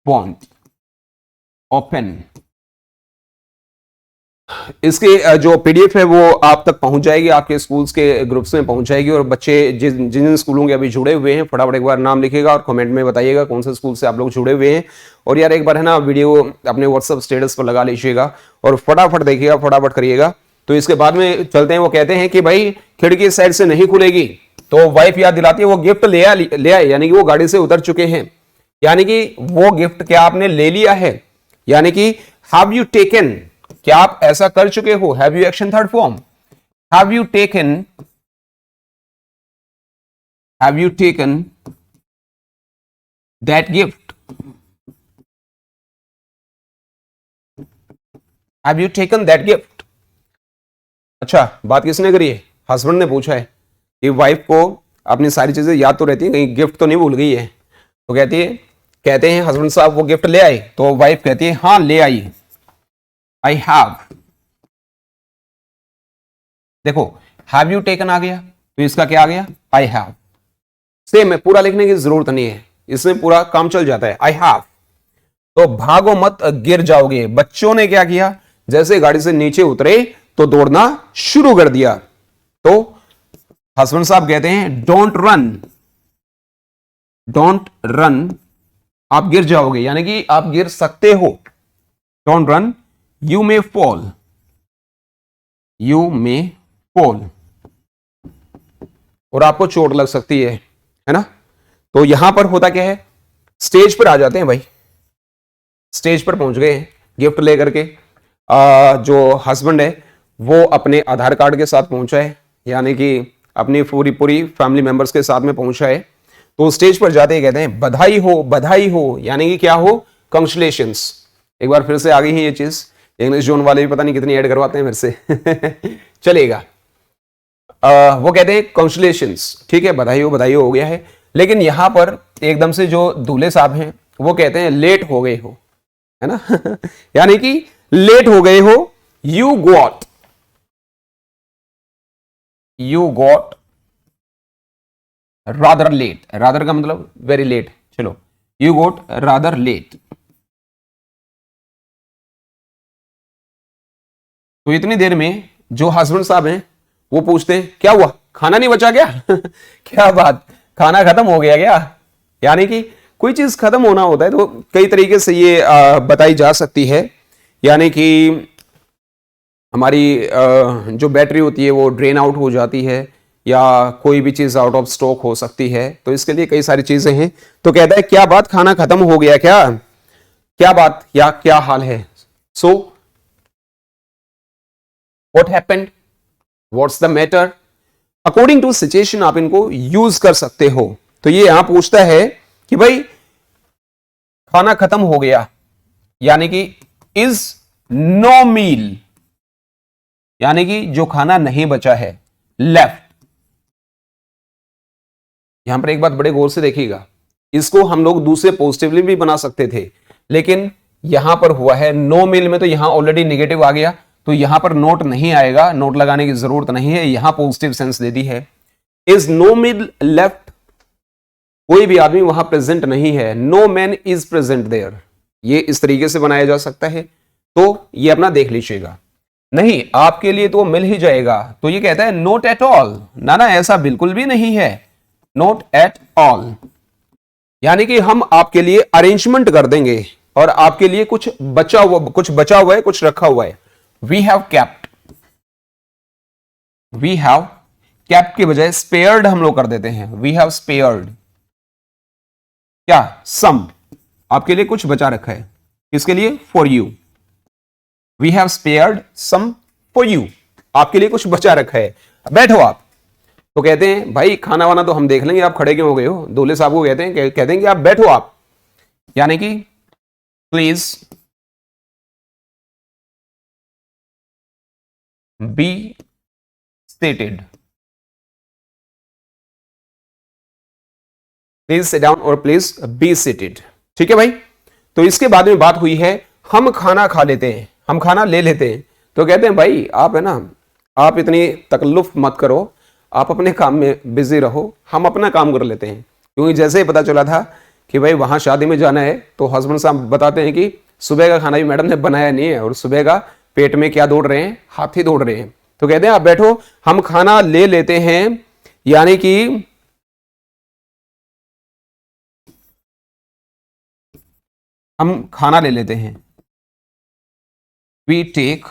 वॉन्ट, ओपन। इसकी जो पीडीएफ है वो आप तक पहुंच जाएगी, आपके स्कूल्स के ग्रुप्स में पहुंच जाएगी। और बच्चे जिन जिन स्कूलों के अभी जुड़े हुए हैं, फटाफट एक बार नाम लिखिएगा और कमेंट में बताइएगा कौन से स्कूल से आप लोग जुड़े हुए हैं। और यार एक बार है ना वीडियो अपने व्हाट्सएप स्टेटस पर लगा लीजिएगा और फटाफट देखिएगा, फटाफट करिएगा। तो इसके बाद में चलते हैं। वो कहते हैं कि भाई खिड़की इस साइड से नहीं खुलेगी, तो वाइफ याद दिलाती है वो गिफ्ट ले आए, यानी कि वो गाड़ी से उतर चुके हैं, यानी कि वो गिफ्ट क्या आपने ले लिया है, यानी कि हैव यू टेकन, क्या आप ऐसा कर चुके हो। Have you action third form, have you taken, have you taken that gift, have you taken that gift. अच्छा, बात किसने करी है? हस्बैंड ने पूछा है कि वाइफ को अपनी सारी चीजें याद तो रहती है, कहीं गिफ्ट तो नहीं भूल गई है। तो कहते हैं हस्बैंड साहब वो गिफ्ट ले आए, तो वाइफ कहती है हाँ ले आई, आई हैव। देखो हैव यू टेकन आ गया, तो इसका क्या आ गया? I have. सेम है, पूरा लिखने की जरूरत नहीं है, इसमें पूरा काम चल जाता है, आई हैव। तो भागो मत गिर जाओगे। बच्चों ने क्या किया, जैसे गाड़ी से नीचे उतरे तो दौड़ना शुरू कर दिया। तो हस्बैंड साहब कहते हैं डोंट रन, डोंट रन, आप गिर जाओगे, यानी कि आप गिर सकते हो। Don't run, you may fall, you may fall, और आपको चोट लग सकती है ना। तो यहां पर होता क्या है, स्टेज पर आ जाते हैं भाई, स्टेज पर पहुंच गए हैं गिफ्ट लेकर के। जो हस्बैंड है वो अपने आधार कार्ड के साथ पहुंचा है, यानी कि अपनी पूरी पूरी फैमिली मेंबर्स के साथ में पहुंचा है, तो स्टेज पर जाते ही कहते हैं बधाई हो, यानी कि क्या हो, कंग्रेचुलेशंस। एक बार फिर से आ गई है ये चीज, इंग्लिश जोन वाले भी पता नहीं कितनी ऐड करवाते हैं मेरे से चलेगा। वो कहते हैं कंग्रेचुलेशंस, ठीक है, बधाई हो गया है। लेकिन यहां पर एकदम से जो दूल्हे साहब हैं वो कहते हैं लेट हो गए हो, है ना यानी कि लेट हो गए हो, you got rather late, rather का मतलब वेरी लेट, चलो यू गॉट रादर लेट। तो इतनी देर में जो हस्बैंड साहब हैं वो पूछते हैं क्या हुआ, खाना नहीं बचा क्या क्या बात, खाना खत्म हो गया क्या? यानी कि कोई चीज खत्म होना होता है तो कई तरीके से ये बताई जा सकती है, यानी कि हमारी जो बैटरी होती है वो ड्रेन आउट हो जाती है, या कोई भी चीज आउट ऑफ स्टॉक हो सकती है, तो इसके लिए कई सारी चीजें हैं। तो कहता है क्या बात, खाना खत्म हो गया क्या, क्या बात या क्या हाल है। So what happened, what's the matter, according to situation आप इनको यूज कर सकते हो। तो ये यहां पूछता है कि भाई खाना खत्म हो गया, यानी कि इज नो मील, यानी कि जो खाना नहीं बचा है, लेफ्ट। यहां पर एक बात बड़े गौर से देखिएगा, इसको हम लोग दूसरे पॉजिटिवली भी बना सकते थे, लेकिन यहां पर हुआ है नो मील में, तो यहां ऑलरेडी नेगेटिव आ गया, तो यहां पर नोट नहीं आएगा, नोट लगाने की जरूरत नहीं है, यहां पॉजिटिव सेंस दे दी है। इज नो मील लेफ्ट, कोई भी आदमी वहां प्रेजेंट नहीं है, no man is present there, ये इस तरीके से बनाया जा सकता है। तो ये अपना देख लीजिएगा। नहीं आपके लिए तो मिल ही जाएगा, तो ये कहता है नोट एट ऑल, ना ऐसा बिल्कुल भी नहीं है, नोट एट ऑल, यानी कि हम आपके लिए अरेंजमेंट कर देंगे और आपके लिए कुछ बचा हुआ है, कुछ रखा हुआ है। वी हैव केप्ट, के बजाय स्पेयर्ड हम लोग कर देते हैं, वी हैव स्पेयर्ड, क्या सम, आपके लिए कुछ बचा रखा है, किसके लिए, for you, we have spared some for you, आपके लिए कुछ बचा रखा है, बैठो आप। तो कहते हैं भाई खाना वाना तो हम देख लेंगे, आप खड़े क्यों हो गए हो, दूल्हे साहब को कहते हैं कि आप बैठो आप, यानी कि please be seated, please sit down और प्लीज बी सीटेड, ठीक है भाई। तो इसके बाद में बात हुई है हम खाना खा लेते हैं, हम खाना ले लेते हैं। तो कहते हैं भाई आप है ना, आप इतनी तकल्लुफ मत करो, आप अपने काम में बिजी रहो, हम अपना काम कर लेते हैं। क्योंकि जैसे ही पता चला था कि भाई वहां शादी में जाना है, तो हस्बैंड साहब बताते हैं कि सुबह का खाना भी मैडम ने बनाया नहीं है, और सुबह का पेट में क्या दौड़ रहे हैं, हाथी दौड़ रहे हैं। तो कहते हैं आप बैठो, हम खाना ले लेते हैं, यानी कि हम खाना ले लेते हैं, वी टेक,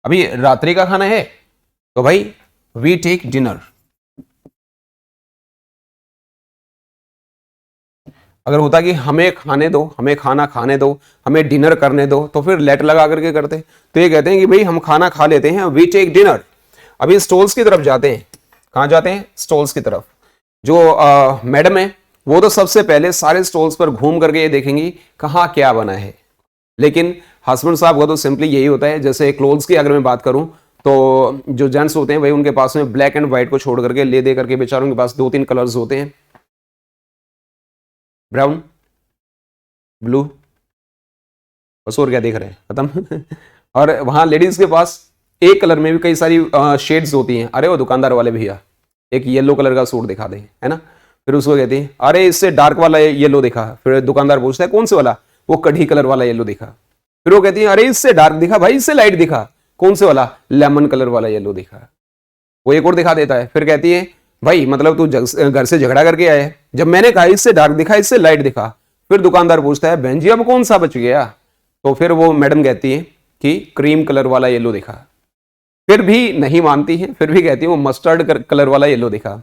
अभी रात्रि का खाना है तो भाई वी टेक डिनर। अगर होता कि हमें खाने दो, हमें खाना खाने दो, हमें डिनर करने दो, तो फिर लेट लगा करके करते। तो ये कहते हैं कि भाई हम खाना खा लेते हैं, वी टेक डिनर। अभी स्टॉल्स की तरफ जाते हैं, कहां जाते हैं, स्टॉल्स की तरफ। जो मैडम है वो तो सबसे पहले सारे स्टॉल्स पर घूम करके ये देखेंगी कहाँ क्या बना है, लेकिन हस्बैंड साहब का तो सिंपली यही होता है। जैसे क्लोथ्स की अगर मैं बात करूं, तो जो जेंट्स होते हैं भाई उनके पास में ब्लैक एंड व्हाइट को छोड़ करके ले दे करके बेचारों के पास 2-3 कलर्स होते हैं, ब्राउन, ब्लू, बस और क्या देख रहे हैं, खत्म और वहां लेडीज के पास एक कलर में भी कई सारी शेड्स होती हैं। अरे वो दुकानदार वाले भैया एक येलो कलर का सूट दिखा दें, है ना, फिर उसको कहती है अरे इससे डार्क वाला येलो दिखा, फिर दुकानदार पूछता है कौन से वाला, वो कढ़ी कलर वाला येलो दिखा, फिर वो कहती है अरे इससे डार्क दिखा भाई, इससे लाइट दिखा, कौन से वाला, लेमन कलर वाला येलो दिखा, वो एक और दिखा देता है। फिर कहती है भाई मतलब तू घर से झगड़ा करके आया है, जब मैंने कहा इससे डार्क दिखा इससे लाइट दिखा। फिर दुकानदार पूछता है बहन जी अब कौन सा बच गया, तो फिर वो मैडम कहती है कि क्रीम कलर वाला येलो दिखा, फिर भी नहीं मानती है, फिर भी कहती है वो मस्टर्ड कलर वाला येलो दिखा।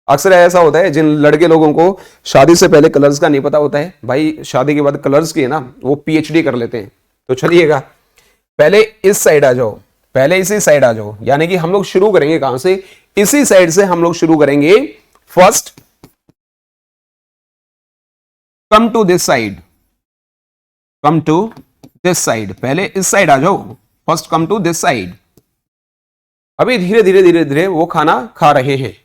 अक्सर ऐसा होता है जिन लड़के लोगों को शादी से पहले कलर्स का नहीं पता होता है, भाई शादी के बाद कलर्स की है ना वो पीएचडी कर लेते हैं। तो चलिएगा पहले इस साइड आ जाओ, पहले इसी साइड आ जाओ, यानी कि हम लोग शुरू करेंगे कहां से, इसी साइड से हम लोग शुरू करेंगे। First come to this side, come to this side, पहले इस साइड आ जाओ, first come to this side. अभी धीरे धीरे धीरे धीरे वो खाना खा रहे हैं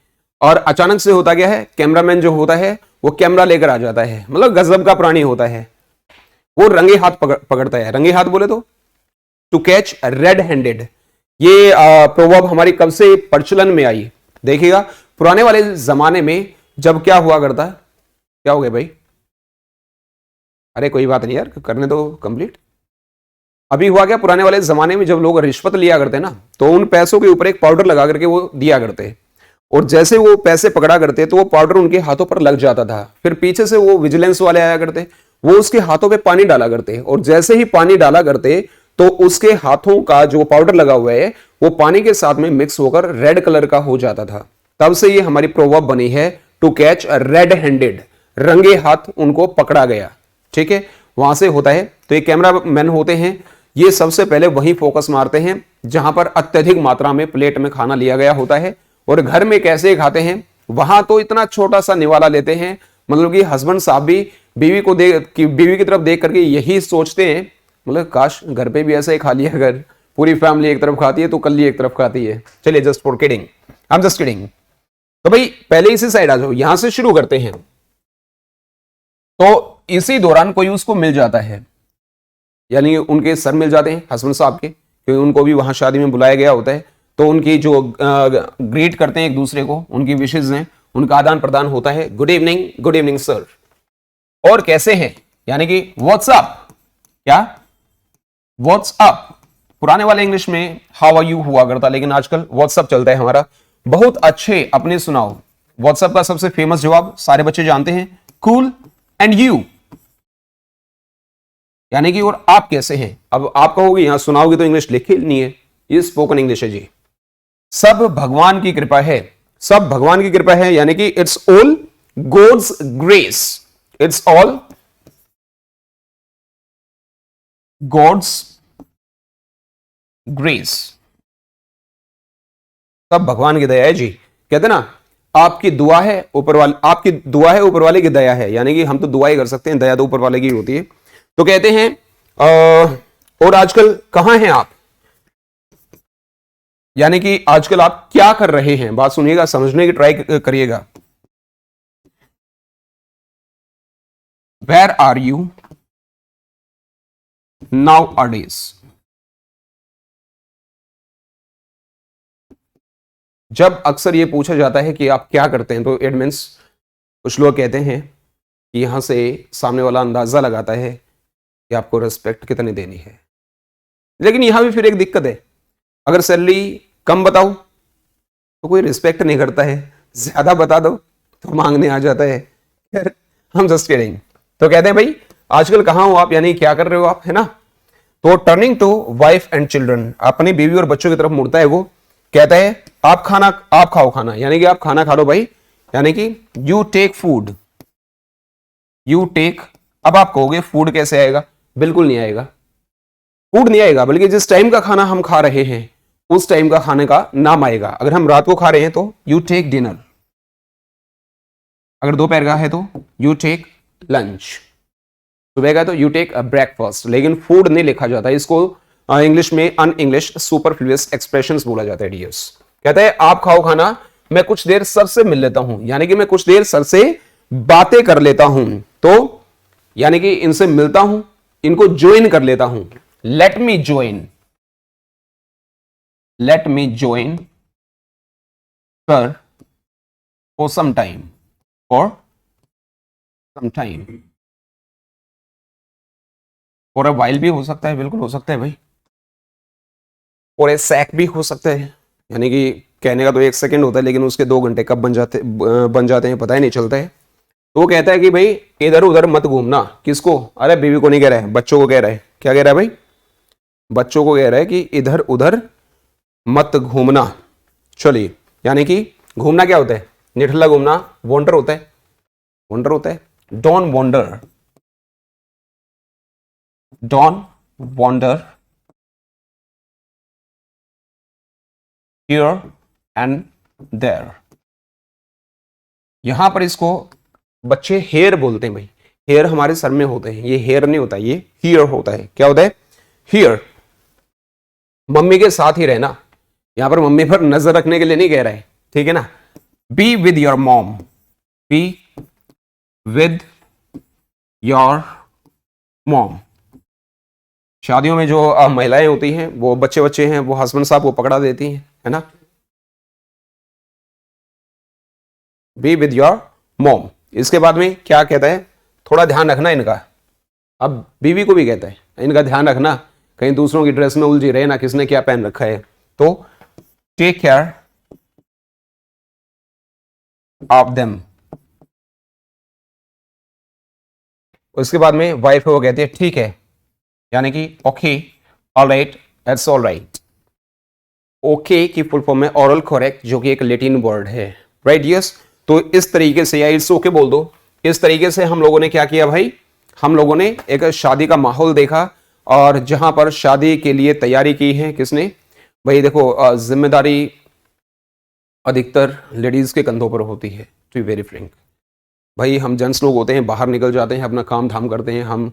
और अचानक से होता क्या है, कैमरामैन जो होता है वो कैमरा लेकर आ जाता है, मतलब गजब का प्राणी होता है, वो रंगे हाथ पकड़ता है। रंगे हाथ बोले तो टू कैच रेड हैंडेड, ये प्रोवर्ब हमारी कब से प्रचलन में आई, देखिएगा पुराने वाले जमाने में जब क्या हुआ करता, क्या हो गया भाई, अरे कोई बात नहीं यार, करने दो कंप्लीट। अभी हुआ क्या, पुराने वाले जमाने में जब लोग रिश्वत लिया करते ना, तो उन पैसों के ऊपर एक पाउडर लगा करके वो दिया करते, और जैसे वो पैसे पकड़ा करते तो वो पाउडर उनके हाथों पर लग जाता था, फिर पीछे से वो विजिलेंस वाले आया करते, वो उसके हाथों पे पानी डाला करते, और जैसे ही पानी डाला करते तो उसके हाथों का जो पाउडर लगा हुआ है वो पानी के साथ में मिक्स होकर रेड कलर का हो जाता था। तब से ये हमारी प्रोवर्ब बनी है, टू कैच रेड हैंडेड, रंगे हाथ उनको पकड़ा गया। ठीक है, वहां से होता है। तो ये कैमरा मैन होते हैं, ये सबसे पहले वहीं फोकस मारते हैं जहां पर अत्यधिक मात्रा में प्लेट में खाना लिया गया होता है, और घर में कैसे खाते हैं वहां तो इतना छोटा सा निवाला लेते हैं, मतलब कि हस्बैंड साहब भी बीवी को बीवी की तरफ देख करके यही सोचते हैं, मतलब काश घर पे भी ऐसा ही खा लिया, अगर पूरी फैमिली एक तरफ खाती है तो कल ही एक तरफ खाती है। चलिए just for kidding, I am just kidding. तो भाई पहले इसी साइड आ जाओ, यहां से शुरू करते हैं। तो इसी दौरान कोई उसको मिल जाता है, यानी उनके सर मिल जाते हैं हस्बैंड साहब के, क्योंकि उनको भी वहां शादी में बुलाया गया होता है, तो उनकी जो ग्रीट करते हैं एक दूसरे को, उनकी विशेष हैं, उनका आदान प्रदान होता है, गुड इवनिंग सर, और कैसे हैं, यानी कि व्हाट्सअप, क्या व्हाट्सअप, पुराने वाले इंग्लिश में हाउ आर यू हुआ करता, लेकिन आजकल व्हाट्सअप चलता है हमारा। बहुत अच्छे, अपने सुनाओ। व्हाट्सअप का सबसे फेमस जवाब सारे बच्चे जानते हैं, कूल एंड यू, यानी कि और आप कैसे हैं। अब आप कहोगे यहां सुनाओगे तो इंग्लिश लिखी नहीं है, ये स्पोकन इंग्लिश है जी। सब भगवान की कृपा है, सब भगवान की कृपा है, यानी कि it's all God's grace, it's all God's grace, सब भगवान की दया है जी। कहते ना आपकी दुआ है ऊपर वाले, आपकी दुआ है ऊपर वाले की दया है, यानी कि हम तो दुआ ही कर सकते हैं, दया तो ऊपर वाले की होती है। तो कहते हैं और आजकल कहां हैं आप, यानी कि आजकल आप क्या कर रहे हैं, बात सुनिएगा, समझने की ट्राई करिएगा। वेयर आर यू नाउ अडेज, जब अक्सर ये पूछा जाता है कि आप क्या करते हैं, तो इट मीन्स कुछ लोग कहते हैं कि यहां से सामने वाला अंदाजा लगाता है कि आपको रिस्पेक्ट कितनी देनी है। लेकिन यहां भी फिर एक दिक्कत है, अगर सैलरी कम बताओ तो कोई रिस्पेक्ट नहीं करता है, ज्यादा बता दो तो मांगने आ जाता है। हम जस्ट किडिंग। तो कहते हैं भाई आजकल कहां हो आप, यानी क्या कर रहे हो आप, है ना। तो turning to wife and children, अपनी बीवी और बच्चों की तरफ मुड़ता है, वो कहता है आप खाओ खाना, यानी कि आप खाना खा लो भाई, यानी कि you take food, you take. अब आप कहोगे फूड कैसे आएगा, बिल्कुल नहीं आएगा, फूड नहीं आएगा, बल्कि जिस टाइम का खाना हम खा रहे हैं उस टाइम का खाने का नाम आएगा। अगर हम रात को खा रहे हैं तो यू टेक डिनर, अगर दोपहर का है तो यू टेक लंच, सुबह का तो यू टेक ब्रेकफास्ट। लेकिन फूड नहीं लिखा जाता, इसको इंग्लिश में अन इंग्लिश सुपरफ्लुअस एक्सप्रेशंस बोला जाता है डियर्स। कहता है आप खाओ खाना, मैं कुछ देर सर से मिल लेता हूं, यानी कि मैं कुछ देर सर से बातें कर लेता हूं, तो यानी कि इनसे मिलता हूं, इनको ज्वाइन कर लेता हूं। Let me join, let me join sir for some time, for some time, for a while भी हो सकता है, बिल्कुल हो सकता है भाई, और ए सैक भी हो सकता है, यानी कि कहने का तो 1 सेकंड होता है लेकिन उसके 2 घंटे कब बन जाते हैं पता ही नहीं चलता है। तो वो कहता है कि भाई इधर उधर मत घूमना, किसको, अरे बीवी को नहीं कह रहा है, बच्चों को कह रहा है। क्या कह रहा है भाई, बच्चों को कह रहा है कि इधर उधर मत घूमना। चलिए, यानी कि घूमना क्या होता है, निठल्ला घूमना वॉन्डर होता है, वॉन्डर होता है, don't wander, don't wander here and there. यहां पर इसको बच्चे हेयर बोलते हैं भाई, हेयर हमारे सर में होते हैं, ये हेयर नहीं होता, ये हियर होता है। क्या होता है? हियर। मम्मी के साथ ही रहना, यहां पर मम्मी पर नजर रखने के लिए नहीं कह रहा है, ठीक है ना। Be with your mom, be with your mom. शादियों में जो महिलाएं होती हैं, वो बच्चे हैं, वो हस्बैंड साहब को पकड़ा देती हैं, है ना। Be with your mom. इसके बाद में क्या कहता है? थोड़ा ध्यान रखना इनका। अब बीवी को भी कहता है इनका ध्यान रखना, कहीं दूसरों की ड्रेस में उलझी रहे ना, किसने क्या पहन रखा है। तो टेक केयर ऑफ देम। उसके बाद में वाइफ को कहते हैं ठीक है, यानी कि okay, alright, it's alright. Okay की फुल फॉर्म है ऑरल करेक्ट, जो कि एक लैटिन वर्ड है, राइट। यस। तो इस तरीके से, या इट्स ओके बोल दो, इस तरीके से हम लोगों ने क्या किया भाई, हम लोगों ने एक शादी का माहौल देखा, और जहां पर शादी के लिए तैयारी की है किसने भाई। देखो, जिम्मेदारी अधिकतर लेडीज के कंधों पर होती है, टू बी वेरी फ्रैंक। भाई हम जेंट्स लोग होते हैं, बाहर निकल जाते हैं, अपना काम धाम करते हैं, हम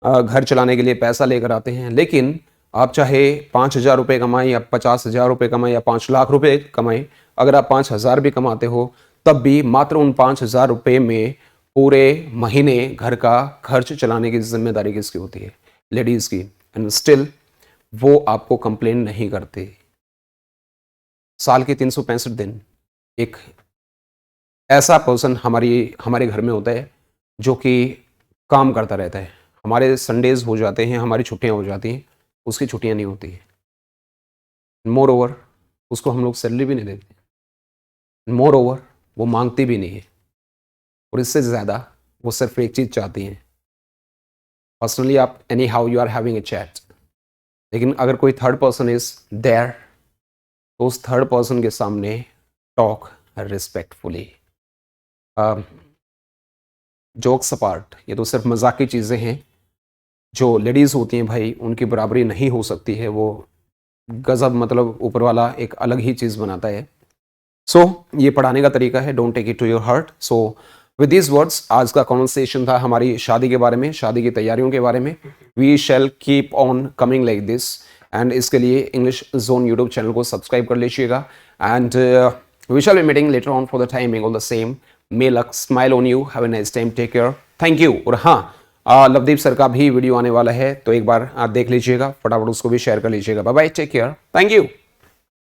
घर चलाने के लिए पैसा लेकर आते हैं। लेकिन आप चाहे 5,000 रुपये कमाएं, या 50,000 रुपये कमाएं, या 5 लाख रुपए कमाएं, अगर आप 5,000 भी कमाते हो, तब भी मात्र उन 5,000 रुपये में पूरे महीने घर का खर्च चलाने की जिम्मेदारी किसकी होती है? लेडीज की। एंड स्टिल वो आपको कंप्लेन नहीं करते। साल के 365 दिन एक ऐसा पर्सन हमारे घर में होता है जो कि काम करता रहता है। हमारे संडेज हो जाते हैं, हमारी छुट्टियां हो जाती हैं, उसकी छुट्टियां नहीं होती हैं। मोर ओवर उसको हम लोग सैलरी भी नहीं देते। मोर ओवर वो मांगती भी नहीं है। और इससे ज़्यादा वो सिर्फ एक चीज़ चाहती हैं, पर्सनली आप anyhow you are having a chat. लेकिन अगर कोई थर्ड पर्सन इज देयर, तो उस थर्ड पर्सन के सामने टॉक रिस्पेक्टफुली। जोक्स अपार्ट, ये तो सिर्फ मजाक की चीज़ें हैं। जो लेडीज़ होती हैं भाई, उनकी बराबरी नहीं हो सकती है। वो गज़ब, मतलब ऊपर वाला एक अलग ही चीज़ बनाता है। सो ये पढ़ाने का तरीका है, don't take it to your heart. So with this words, आज का कॉन्वर्सेशन था हमारी शादी के बारे में, शादी की तैयारियों के बारे में। We shall keep on coming like this. And इसके लिए इंग्लिश जोन यूट्यूब चैनल को सब्सक्राइब कर लीजिएगा। And we shall be meeting later on for the timing all the same. May luck smile on you, have a nice time, take care, thank you. और हाँ, Lovedeep sir का भी video आने वाला है, तो एक बार देख लीजिएगा, फटाफट उसको भी शेयर कर लीजिएगा। Bye bye, take care, thank you.